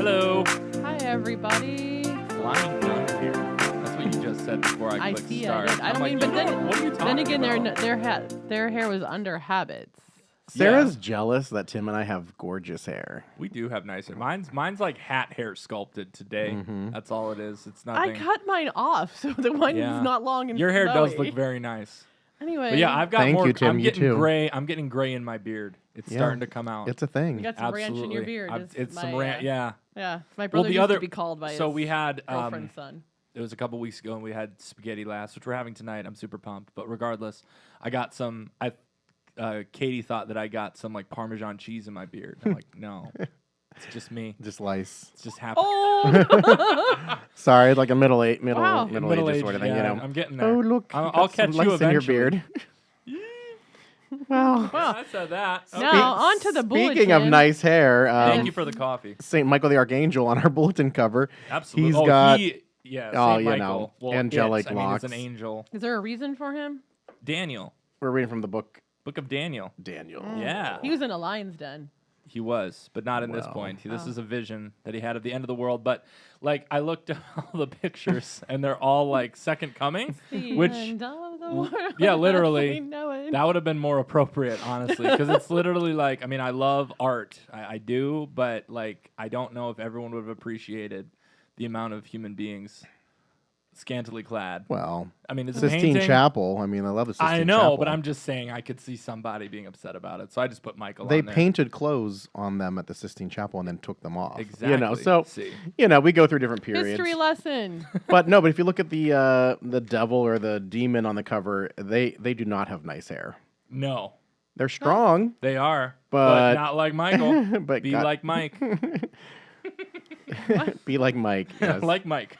Hello. Hi, everybody. Flying done here. That's what you just said before I clicked start. I mean, but then, what are you talking then again, about? their hair was under habits. Sarah's jealous that Tim and I have gorgeous hair. We do have nice hair. Mine's like hat hair sculpted today. Mm-hmm. That's all it is. It's I nothing. cut mine off, so the one is not long and Your hair does snowy. look very nice. Anyway. But yeah, I've got Thank more. you, Tim. I'm You getting too. gray. I'm getting gray in my beard. It's starting to come out. It's a thing. You got some ranch in your beard. It's my, some ranch. Yeah. Yeah. My brother used to be called by his we had girlfriend's son. It was a couple weeks ago, and we had spaghetti last, which we're having tonight. I'm super pumped. But regardless, I got some. Katie thought that I got some like Parmesan cheese in my beard. I'm like, no, it's just me. Just lice. It's just happening. Oh! Sorry, like a middle age Middle-aged, sort of thing, yeah, you know. I'm getting there. Oh, look. I'll catch you lice in your eventually. beard. Well, I said that. Okay. Now, on to the bulletin. Speaking of nice hair, Thank you for the coffee. St. Michael the Archangel on our bulletin cover. Absolutely. He's got, Saint you Michael. know, Well, angelic I mean, locks. it's an angel. Is there a reason for him? Daniel. We're reading from the book Book of Daniel. Daniel. Yeah. He was in a lion's den. He was, but not in this point. This is a vision that he had at the end of the world. But like, I looked at all the pictures, and they're all like second coming, which End of the world. yeah, literally, I know it. that would have been more appropriate, honestly, because it's literally like, I mean, I love art, I do, but like, I don't know if everyone would have appreciated the amount of human beings scantily clad. Well, I mean, it's a Sistine painting. Chapel. I mean, I love the Sistine I know, Chapel. but I'm just saying I could see somebody being upset about it, so I just put Michael They on there. painted clothes on them at the Sistine Chapel and then took them off. Exactly. You know, so See. you know, we go through different periods. History lesson. But no, but if you look at the devil or the demon on the cover, they do not have nice hair. No, They're strong, they are, But- not like Michael. but Be like Mike. be like Mike. Yes. Like Mike.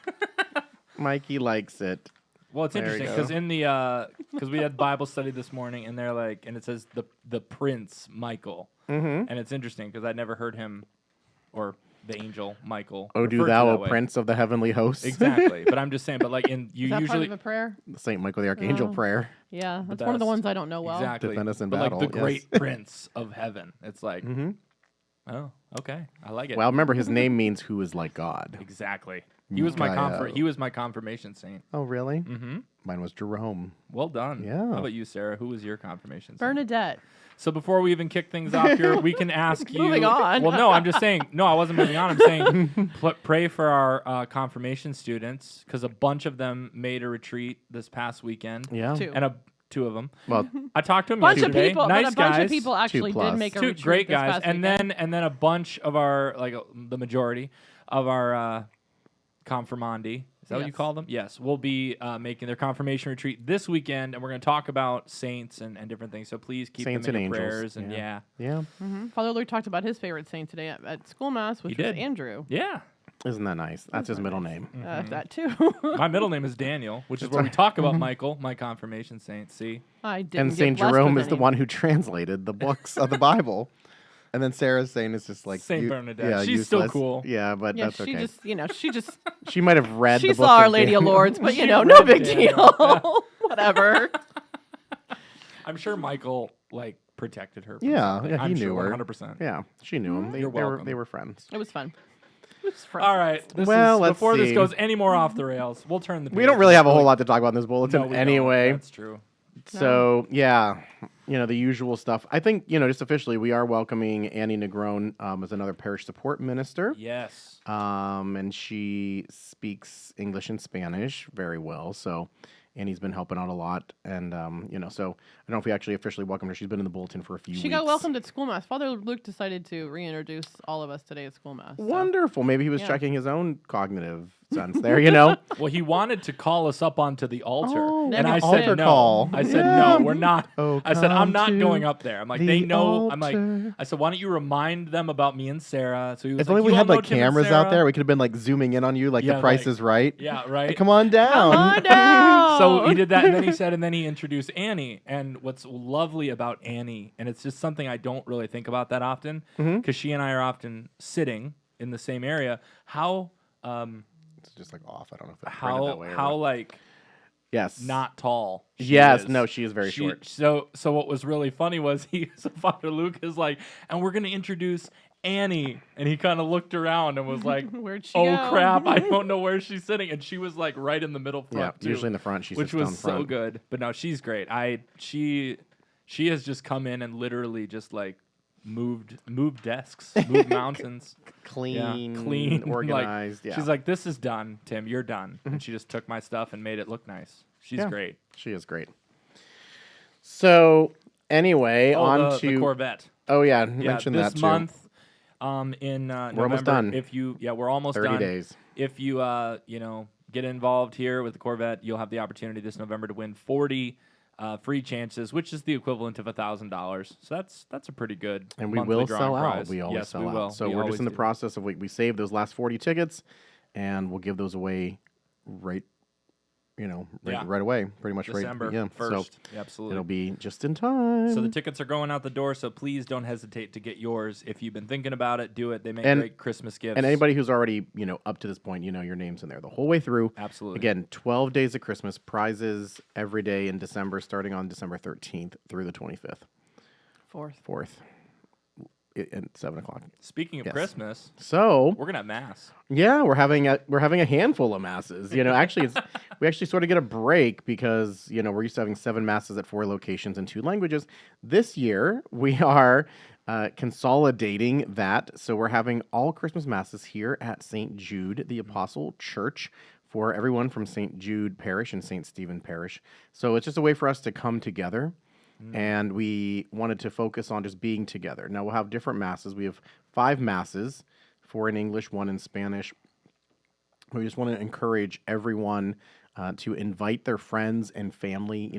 Mikey likes it. Well, it's There you interesting go. because in the because we had Bible study this morning, and they're like, and it says the Prince Michael, Mm-hmm. and it's interesting because I'd never heard him or the angel Michael. Oh, do referred to thou, that O way. Prince of the heavenly hosts. Exactly, but I'm just saying. But like you Is that usually part of a prayer? Saint Michael the Archangel Oh. prayer. Yeah, that's one of the best. ones I don't know well. exactly Defend us in but battle, like the yes. great Prince of Heaven. It's like, Mm-hmm. oh, okay, I like it. Well, remember his name means who is like God. Exactly. He was my Micaiah. he was my confirmation saint. Oh, really? Mm-hmm. Mine was Jerome. Well done. Yeah. How about you, Sarah? Who was your confirmation saint? Bernadette. So before we even kick things off here, we can ask you. Moving on. Well, no, I'm just saying. No, I wasn't moving on. I'm saying pray for our confirmation students because a bunch of them made a retreat this past weekend. Yeah. Two. And two of them. Well, I talked to them Bunch of yesterday. people, Nice but a bunch guys. of people actually 2+. did make a Two retreat great this guys, past and weekend. then a bunch of our the majority of our confirmandi. Is that what you Yes. call them? Yes. We'll be making their confirmation retreat this weekend, and we're going to talk about saints and different things. So please keep Saints them in and your angels. prayers. And Yeah. yeah. Father Luke talked about his favorite saint today at school mass, which was did. Andrew. Yeah. Isn't that nice? That's his middle name. That too. My middle name is Daniel, which is where we talk about Michael, my confirmation saint. See? I didn't And get Saint blessed Jerome with is the any. one who translated the books of the Bible. And then Sarah's saying it's just like Saint Bernadette. She's useless. still cool. Yeah, but Yeah, that's okay. she just She might have read she the book saw Our of Lady of Daniel. Lords, but She no read big Daniel. deal. Whatever. I'm sure Michael like protected her. From Yeah, something. yeah, he I'm knew sure, her. 100%. Yeah, she knew him. You're welcome. They were friends. It was fun. All right. Well, let's before this see. goes any more off the rails, we'll turn the. We don't really have a whole lot to talk about in this bulletin No, we anyway. Don't. That's true. So yeah, the usual stuff. I think just officially we are welcoming Annie Negron as another parish support minister. Yes. And she speaks English and Spanish very well. So Annie's been helping out a lot, and so I don't know if we actually officially welcomed her. She's been in the bulletin for a few weeks. She got welcomed at school mass. Father Luke decided to reintroduce all of us today at school mass. So. Wonderful. Maybe he was Yeah. checking his own cognitive sense there. Well, he wanted to call us up onto the altar, Oh, and I like an said altar no. call. I said Yeah. no, we're not. Oh, I said I'm come not to going up there. I'm like the they know. I'm like altar. I said why don't you remind them about me and Sarah? So he was If like, only we "You had all know like Tim and cameras out Sarah?" there, we could have been like zooming in on you, like Yeah, The Price like- is Right. Yeah, right. Hey, come on down. Come on down. So he did that, and then he said, and then he introduced Annie. And what's lovely about Annie, and it's just something I don't really think about that often, because she and I are often sitting in the same area. How It's just like off. I don't know if it's printed that way or what. like Yes. not tall. She Yes. is. No, she is very short. So what was really funny was Father Luke is like, and we're gonna introduce Annie. And he kind of looked around and was like, Where'd she oh, go? crap. I don't know where she's sitting. And she was like right in the middle Yeah, front, too. usually in the front. She which sits down was front. so good. But no, she's great. She has just come in and literally just like moved desks, moved mountains. Clean, clean, organized. She's like, this is done, Tim. You're done. And she just took my stuff and made it look nice. She's great. She is great. So anyway, on the to Corvette. Oh yeah, Yeah, mention this that too. month, in November, almost done. We're almost 30 done. days. If you get involved here with the Corvette, you'll have the opportunity this November to win 40 free chances, which is the equivalent of $1,000. So that's a pretty good. And we monthly will drawing sell prize. out. We always yes, sell we out. will. So We we're just always in the do. process of we saved those last 40 tickets, and we'll give those away right away, pretty much December right. Yeah, 1st. so Absolutely. it'll be just in time. So the tickets are going out the door, so please don't hesitate to get yours. If you've been thinking about it, do it. They make great Christmas gifts. And anybody who's already, up to this point, your name's in there the whole way through. Absolutely. Again, 12 days of Christmas, prizes every day in December, starting on December 13th through the 25th. 4th. At 7 o'clock. Speaking of Yes. Christmas, So we're gonna have mass. yeah, we're having a handful of masses. Actually, we actually sort of get a break because we're used to having 7 masses at 4 locations in 2 languages. This year we are consolidating that, so we're having all Christmas masses here at St. Jude the Apostle Church for everyone from St. Jude Parish and St. Stephen Parish. So it's just a way for us to come together. And we wanted to focus on just being together. Now, we'll have different masses. We have 5 masses, 4 in English, 1 in Spanish. We just want to encourage everyone to invite their friends and family.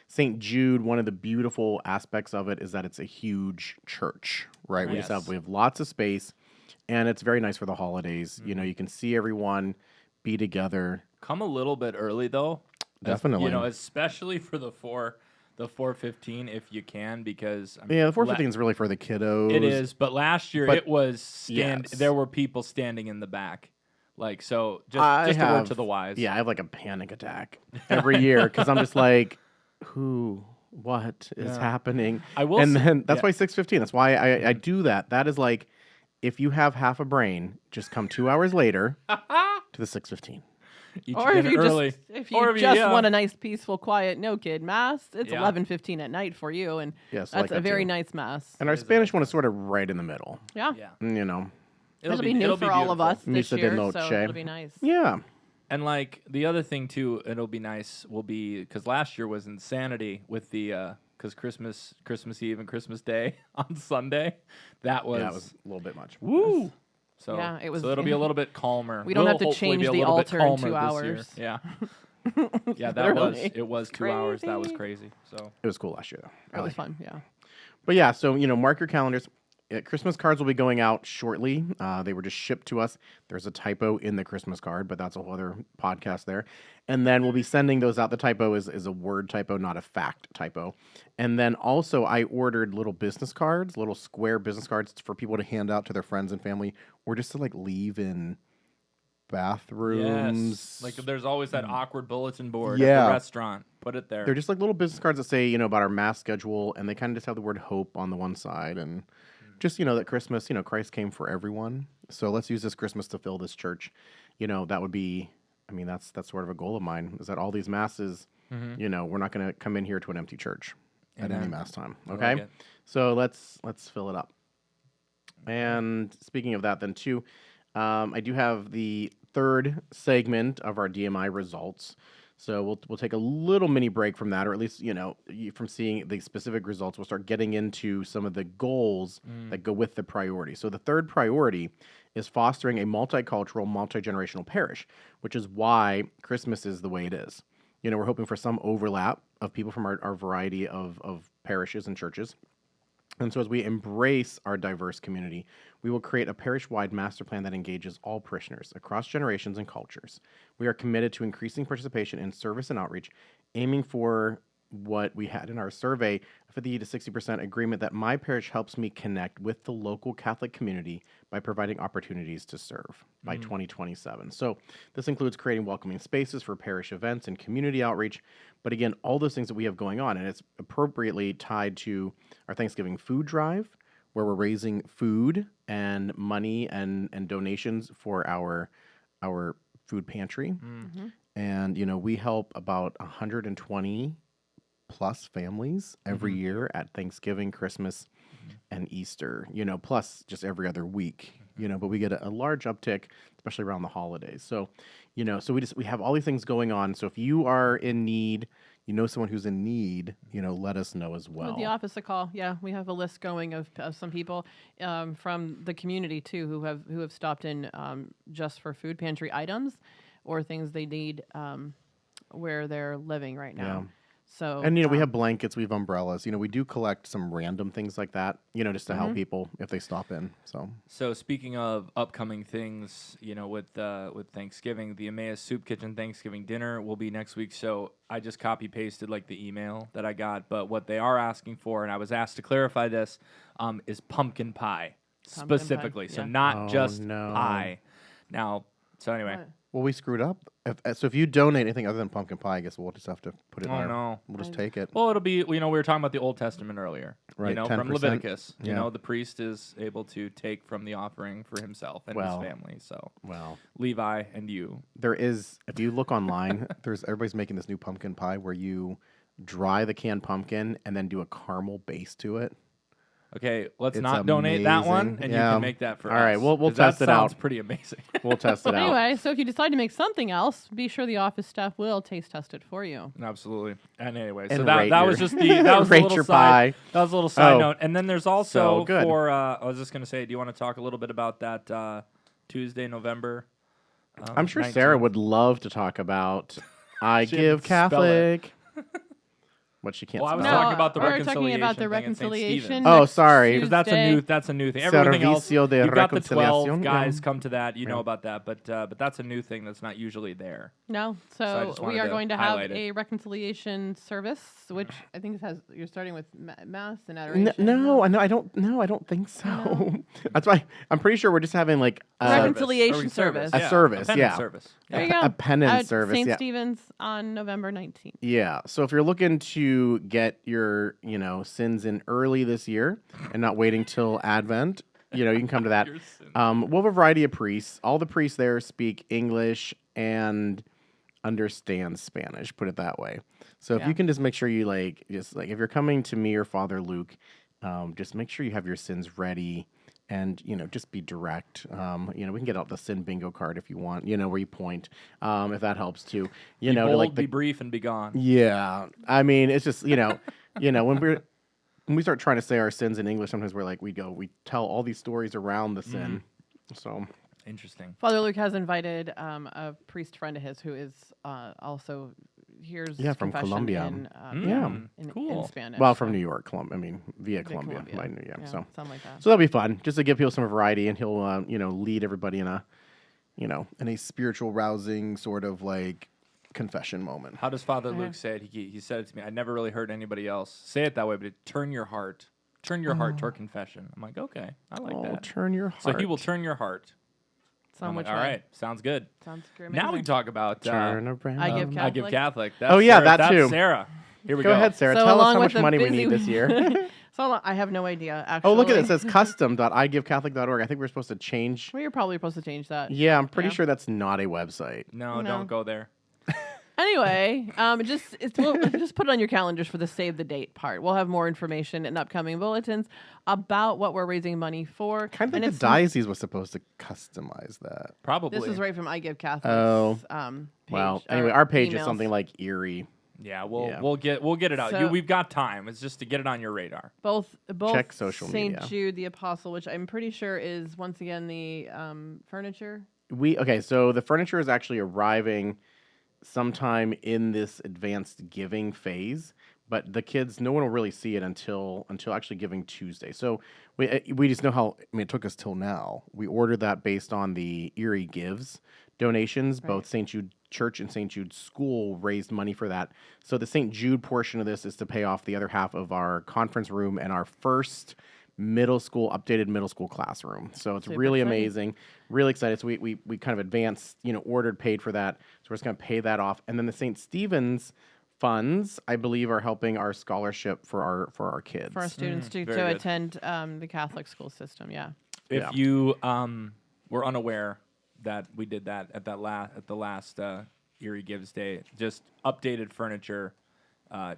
St. Jude, one of the beautiful aspects of it is that it's a huge church, right? We have lots of space, and it's very nice for the holidays. You can see everyone, be together. Come a little bit early, though. Definitely. Especially for the 4:15 if you can, because the 4:15 is really for the kiddos. It is, but last year it was yes. There were people standing in the back, just a word to the wise. Yeah, I have like a panic attack every year because I'm just like, what is happening? Then that's why 6:15. That's why I do that. That is like, if you have half a brain, just come 2 hours later to the 6:15. Or if you just want a nice, peaceful, quiet, no kid mass, it's 11:15 at night for you, and that's a very nice mass. And our Spanish one is sort of right in the middle. Yeah. It'll be new for all of us this Misa de year, noche. so it'll be nice. Yeah. And the other thing too, it'll be nice will be because last year was insanity with the because Christmas Eve and Christmas Day on Sunday. That was a little bit much. Woo. So it was. So it'll be a little bit calmer. We don't have to change the altar in 2 hours. Yeah. Yeah, it was 2 hours. That was crazy. So it was cool last year, though. It was fun. Yeah. But yeah, so mark your calendars. Christmas cards will be going out shortly. They were just shipped to us. There's a typo in the Christmas card, but that's a whole other podcast there. And then we'll be sending those out. The typo is a word typo, not a fact typo. And then also I ordered little business cards, little square business cards for people to hand out to their friends and family, or just to leave in bathrooms. Yes. There's always that awkward bulletin board at the restaurant. Put it there. They're just little business cards that say, about our mass schedule, and they kind of just have the word hope on the one side, and just, that Christmas, Christ came for everyone. So let's use this Christmas to fill this church. That would be, that's sort of a goal of mine, is that all these masses, we're not going to come in here to an empty church at any mass time. Okay? Like So let's fill it up. And speaking of that then too, I do have the 3rd segment of our DMI results. So we'll take a little mini break from that, or at least, from seeing the specific results, we'll start getting into some of the goals that go with the priority. So the 3rd priority is fostering a multicultural, multi-generational parish, which is why Christmas is the way it is. We're hoping for some overlap of people from our variety of parishes and churches. And so as we embrace our diverse community, we will create a parish-wide master plan that engages all parishioners across generations and cultures. We are committed to increasing participation in service and outreach, aiming for what we had in our survey, 50 to 60% agreement that my parish helps me connect with the local Catholic community by providing opportunities to serve by 2027. So this includes creating welcoming spaces for parish events and community outreach. But again, all those things that we have going on, and it's appropriately tied to our Thanksgiving food drive, where we're raising food and money and donations for our food pantry. Mm-hmm. And, we help about 120 plus families every year at Thanksgiving, Christmas, and Easter, plus just every other week, but we get a large uptick, especially around the holidays. So, so we have all these things going on. So if you are in need, someone who's in need, let us know as well. With the office a call. Yeah, we have a list going of some people from the community too who have stopped in just for food pantry items or things they need where they're living right now. Yeah. So and we have blankets, we have umbrellas. We do collect some random things like that, just to help people if they stop in. So speaking of upcoming things, with Thanksgiving, the Emmaus Soup Kitchen Thanksgiving dinner will be next week. So I just copy pasted the email that I got, but what they are asking for, and I was asked to clarify this, is pumpkin pie specifically. Pie. So not just pie. Now, so anyway. What? Well, we screwed up. So if you donate anything other than pumpkin pie, I guess we'll just have to put it in there. No. We'll just take it. Well, it'll be, we were talking about the Old Testament earlier. Right, from Leviticus. The priest is able to take from the offering for himself and his family. So, Levi and you. There is, if you look online, everybody's making this new pumpkin pie where you dry the canned pumpkin and then do a caramel base to it. Okay, let's not donate that one, and you can make that for us. All right, we'll test it out. That sounds pretty amazing. We'll test it out. Anyway, so if you decide to make something else, be sure the office staff will taste test it for you. Absolutely. And anyway, so that was just that was a little side. That was a little side note. And then there's also for I was just going to say, do you want to talk a little bit about that Tuesday, November? I'm sure 19th? Sarah would love to talk about I She Give Catholic. What she can't. Well, I was talking about the reconciliation. We're talking about the reconciliation. Oh, sorry. Because that's a new thing. Everything else, you've got the 12 guys come to that. You know about that, but that's a new thing that's not usually there. No, so we are going to have a reconciliation service, which I think you're starting with mass and adoration. No, I don't think so. No. That's why I'm pretty sure we're just having a reconciliation service. A service, yeah. Service. There you go. A penance service. St. Stephen's on November 19th. Yeah. So if you're looking to get your, sins in early this year and not waiting till Advent, you can come to that. We'll have a variety of priests. All the priests there speak English and understand Spanish, put it that way. So if you can just make sure you if you're coming to me or Father Luke, just make sure you have your sins ready. And, just be direct. We can get out the sin bingo card if you want, where you point, if that helps too. Be bold, be brief, and be gone. Yeah. I mean, it's just, when we start trying to say our sins in English, sometimes we tell all these stories around the sin. So interesting. Father Luke has invited a priest friend of his who is also here's from Colombia. In Spanish. Well, from New York, via Colombia. So something like that. So that'll be fun, just to give people some variety, and he'll lead everybody in a spiritual rousing sort of confession moment. How does Father Luke say it? He said it to me. I never really heard anybody else say it that way, but turn your heart toward confession. I'm like, okay, I like that. Turn your heart. So he will turn your heart. All right, sounds good. Sounds great. Now we talk about I Give Catholic. I Give Catholic. That too. That's Sarah. Here we go. Go ahead, Sarah. So tell us how much money we need this year. I have no idea, actually. Oh, look at it. It says custom.igivecatholic.org. I think we're supposed to change. Well, you're probably supposed to change that. Yeah, I'm pretty sure that's not a website. No, don't go there. Anyway, we'll just put it on your calendars for the save the date part. We'll have more information in upcoming bulletins about what we're raising money for. Kind of like the diocese was supposed to customize that. Probably. This is right from I Give Catholic. Page, well, anyway, our page is something like Erie. Yeah, we'll get it out. So, we've got time. It's just to get it on your radar. Both check social St. media. Jude the Apostle, which I'm pretty sure is once again the furniture. So the furniture is actually arriving sometime in this advanced giving phase, but the kids, no one will really see it until actually Giving Tuesday. So we just know how. It took us till now. We ordered that based on the Erie Gives donations. Right. Both St. Jude Church and St. Jude School raised money for that. So the St. Jude portion of this is to pay off the other half of our conference room and our first updated middle school classroom. So it's really amazing, really excited. So we kind of advanced, ordered, paid for that. So we're just going to pay that off. And then the St. Stephen's funds, I believe, are helping our scholarship for our kids. For our students to very good. attend the Catholic school system, yeah. If Yeah. you were unaware that we did that at the last Erie Gives Day, just updated furniture,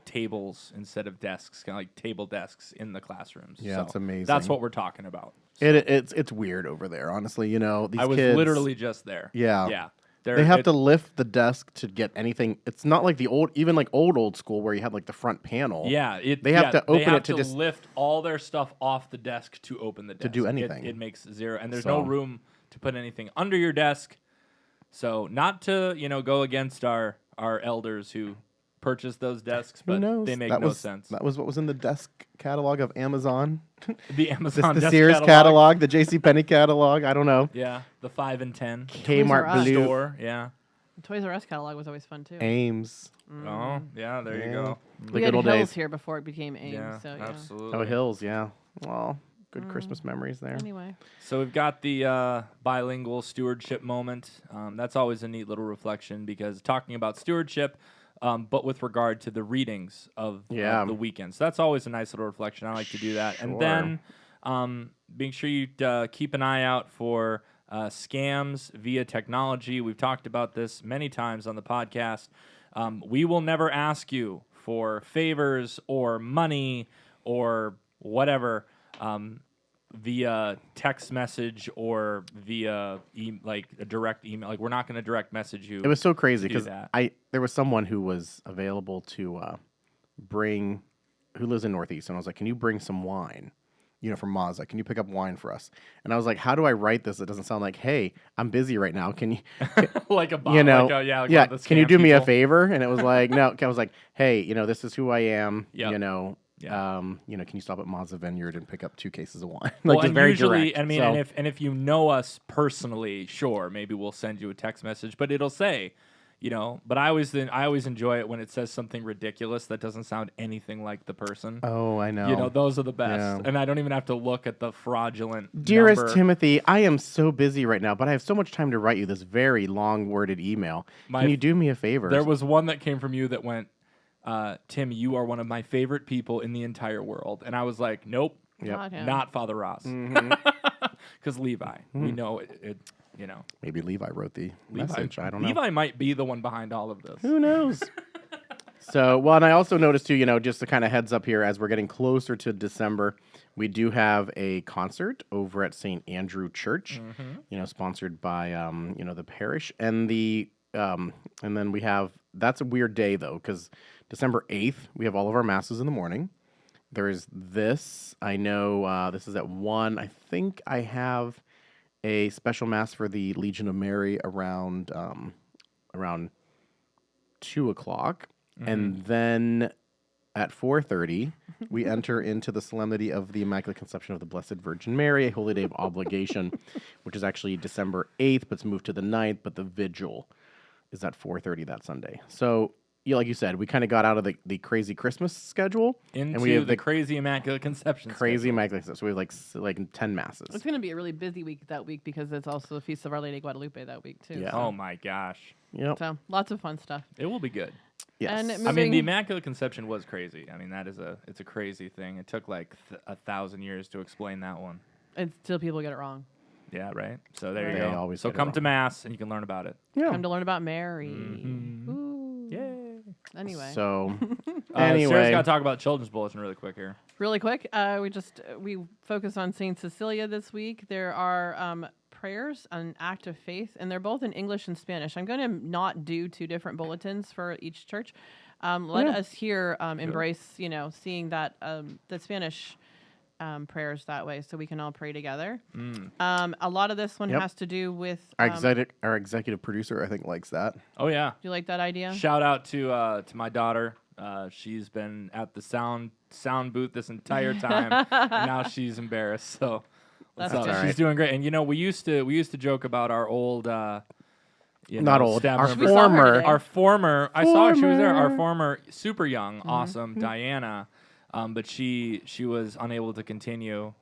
tables instead of desks, kind of like table desks in the classrooms. Yeah, So it's amazing. That's what we're talking about. It's weird over there, honestly. You know, these I was kids, literally just there. Yeah. Yeah. they have to lift the desk to get anything. It's not like the old school where you have like the front panel. Yeah, They have to open it to just lift all their stuff off the desk to open the desk. do anything. It makes zero, and there's no So- room to put anything under your desk. So not to go against our elders who purchased those desks, Who but knows? they make That no was, sense. That was what was in the desk catalog of Amazon. The Amazon the desk Sears catalog, the JCPenney catalog. I don't know. Yeah, the 5 and 10 Kmart Us. Blue. store. Yeah. The Toys R Us catalog was always fun too. Ames. Oh, yeah. There you go. The we good had old Hills days. here before it became Ames. Yeah, So yeah. absolutely. Oh, Hills, yeah. Well, good Christmas memories there. Anyway, So we've got the bilingual stewardship moment. That's always a neat little reflection because talking about stewardship, but with regard to the readings of the weekend. So that's always a nice little reflection. I like to do that. And then make sure you keep an eye out for scams via technology. We've talked about this many times on the podcast. We will never ask you for favors or money or whatever via text message or via like a direct email. Like we're not going to direct message you. It was so crazy do because that. there was someone who was available to bring, who lives in Northeast, and I was like, "Can you bring some wine? From Mazda. Can you pick up wine for us?" And I was like, "How do I write this? It doesn't sound like, hey, I'm busy right now. Can you, like a bot, like one yeah? of the Can you scam do me a people. favor?" And it was like, no. I was like, "Hey, this is who I am. Yep. Can you stop at Mazda Vineyard and pick up 2 cases of wine?" like Well, just and very usually, direct. I mean, So- and if you know us personally, sure, maybe we'll send you a text message, but it'll say, But I always enjoy it when it says something ridiculous that doesn't sound anything like the person. oh, I know. Those are the best, Yeah. and I don't even have to look at the fraudulent. Dearest number. Timothy, I am so busy right now, but I have so much time to write you this very long worded email. Can you do me a favor? There was one that came from you that went, Tim, you are one of my favorite people in the entire world, and I was like, nope, not him. not Father Ross, Mm-hmm. because Levi, we know it. Maybe Levi wrote the Levi, message. I don't know. Levi might be the one behind all of this. Who knows? And I also noticed too, just to kind of heads up here as we're getting closer to December, we do have a concert over at St. Andrew Church, sponsored by the Parish, and and then we have, that's a weird day though, because December 8th we have all of our masses in the morning. There's this. I know this is at 1. I think I have a special mass for the Legion of Mary around 2 o'clock. And then at 4:30, we enter into the solemnity of the Immaculate Conception of the Blessed Virgin Mary, a holy day of obligation, which is actually December 8th, but it's moved to the 9th, but the vigil is at 4:30 that Sunday. So, like you said, we kind of got out of the crazy Christmas schedule. Into and we have the crazy Immaculate Conception. crazy Immaculate Conception. So we have like 10 masses. It's going to be a really busy week that week because it's also the Feast of Our Lady of Guadalupe that week too. Yeah. So, Oh my gosh, Yep. so lots of fun stuff. it will be good. Yes. And I mean, Moving- the Immaculate Conception was crazy. I mean, it's a crazy thing. It took like 1,000 years to explain that one. And still people get it wrong. Yeah, right. So there Right. you They go. always So get it come wrong. to Mass and you can learn about it. Yeah. Time to learn about Mary. Mhm. Ooh. Yay. Anyway, So, Sarah's anyway. got to talk about children's bulletin really quick here. really quick, we focus on Saint Cecilia this week. There are prayers, an act of faith, and they're both in English and Spanish. I'm going to not do 2 different bulletins for each church. Let us here embrace, seeing that the Spanish prayers that way, so we can all pray together. A lot of this one Yep. has to do with. Our executive producer, I think, likes that. Oh yeah. Do you like that idea? Shout out to my daughter. She's been at the sound booth this entire time, and now she's embarrassed. So That's what's up? good. She's doing great. And we used to joke about our old. Not old. staff Our member. We saw her former. today. Our former, I saw her. She was there. Our Former. former super young, awesome Diana. But she was unable to continue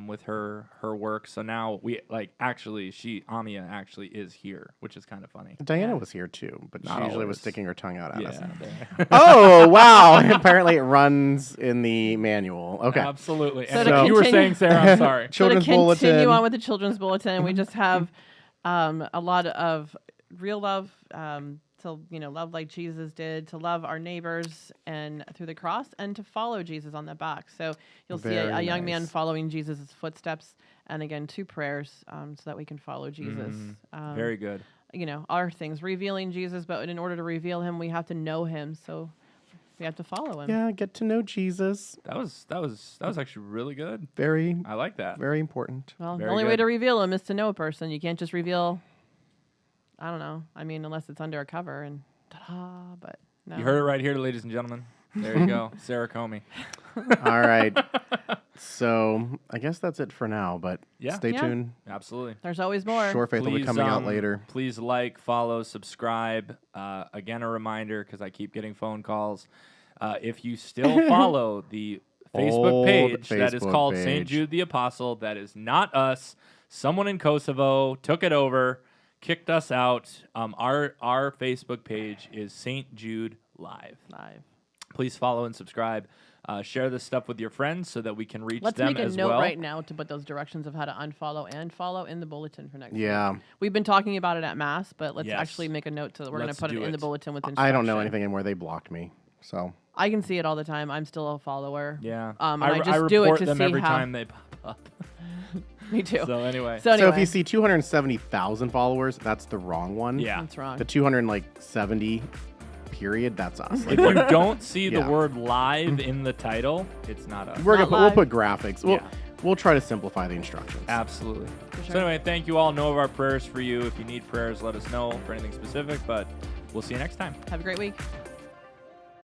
with her work. So now Amia actually is here, which is kind of funny. Diana was here too, but she Not usually was always. sticking her tongue out at us. Yeah. Oh, wow. Apparently it runs in the manual. Okay. Absolutely. So And to you were continue- saying, Sarah, I'm sorry. Children's so to continue bulletin. on with the children's bulletin, we just have a lot of real love to love like Jesus did, to love our neighbors and through the cross, and to follow Jesus on the back. So you'll see a Very young man nice. following Jesus' footsteps, and again 2 prayers so that we can follow Jesus. Very good. Our things revealing Jesus, but in order to reveal him, we have to know him. So we have to follow him. Yeah, get to know Jesus. That was actually really good. Very, I like that. very important. Well, Very the only way good. to reveal him is to know a person. You can't just reveal. I don't know. I mean, unless it's under a cover and ta-da, but no. You heard it right here, ladies and gentlemen. There you go, Sarah Comey. All right. So I guess that's it for now, but Yeah. stay Yeah. tuned. Absolutely. There's always more. Sure Faith will be coming out later. Please like, follow, subscribe. Again, a reminder, because I keep getting phone calls. If you still follow the Facebook Old page that is Facebook called St. page. Jude the Apostle, that is not us. Someone in Kosovo took it over, kicked us out. Our Facebook page is St. Jude Live. Please follow and subscribe. Share this stuff with your friends so that we can reach Let's them make a as note well. right now to put those directions of how to unfollow and follow in the bulletin for next week. Yeah. We've been talking about it at Mass, but let's Yes. actually make a note to we're going Let's to put it do in the it. bulletin with instruction. I don't know anything in where they blocked me. So I can see it all the time. I'm still a follower. Yeah. And I just I do it report to them see every how. time they pop up. Me too. So anyway. So anyway, if you see 270,000 followers, that's the wrong one. Yeah. that's wrong. The 270 period, that's us. If you don't see the Yeah. word live in the title, it's not us. We'll live. put graphics. Yeah. We'll try to simplify the instructions. Absolutely. sure. So anyway, thank you all. Know of our prayers for you. If you need prayers, let us know for anything specific, but we'll see you next time. Have a great week.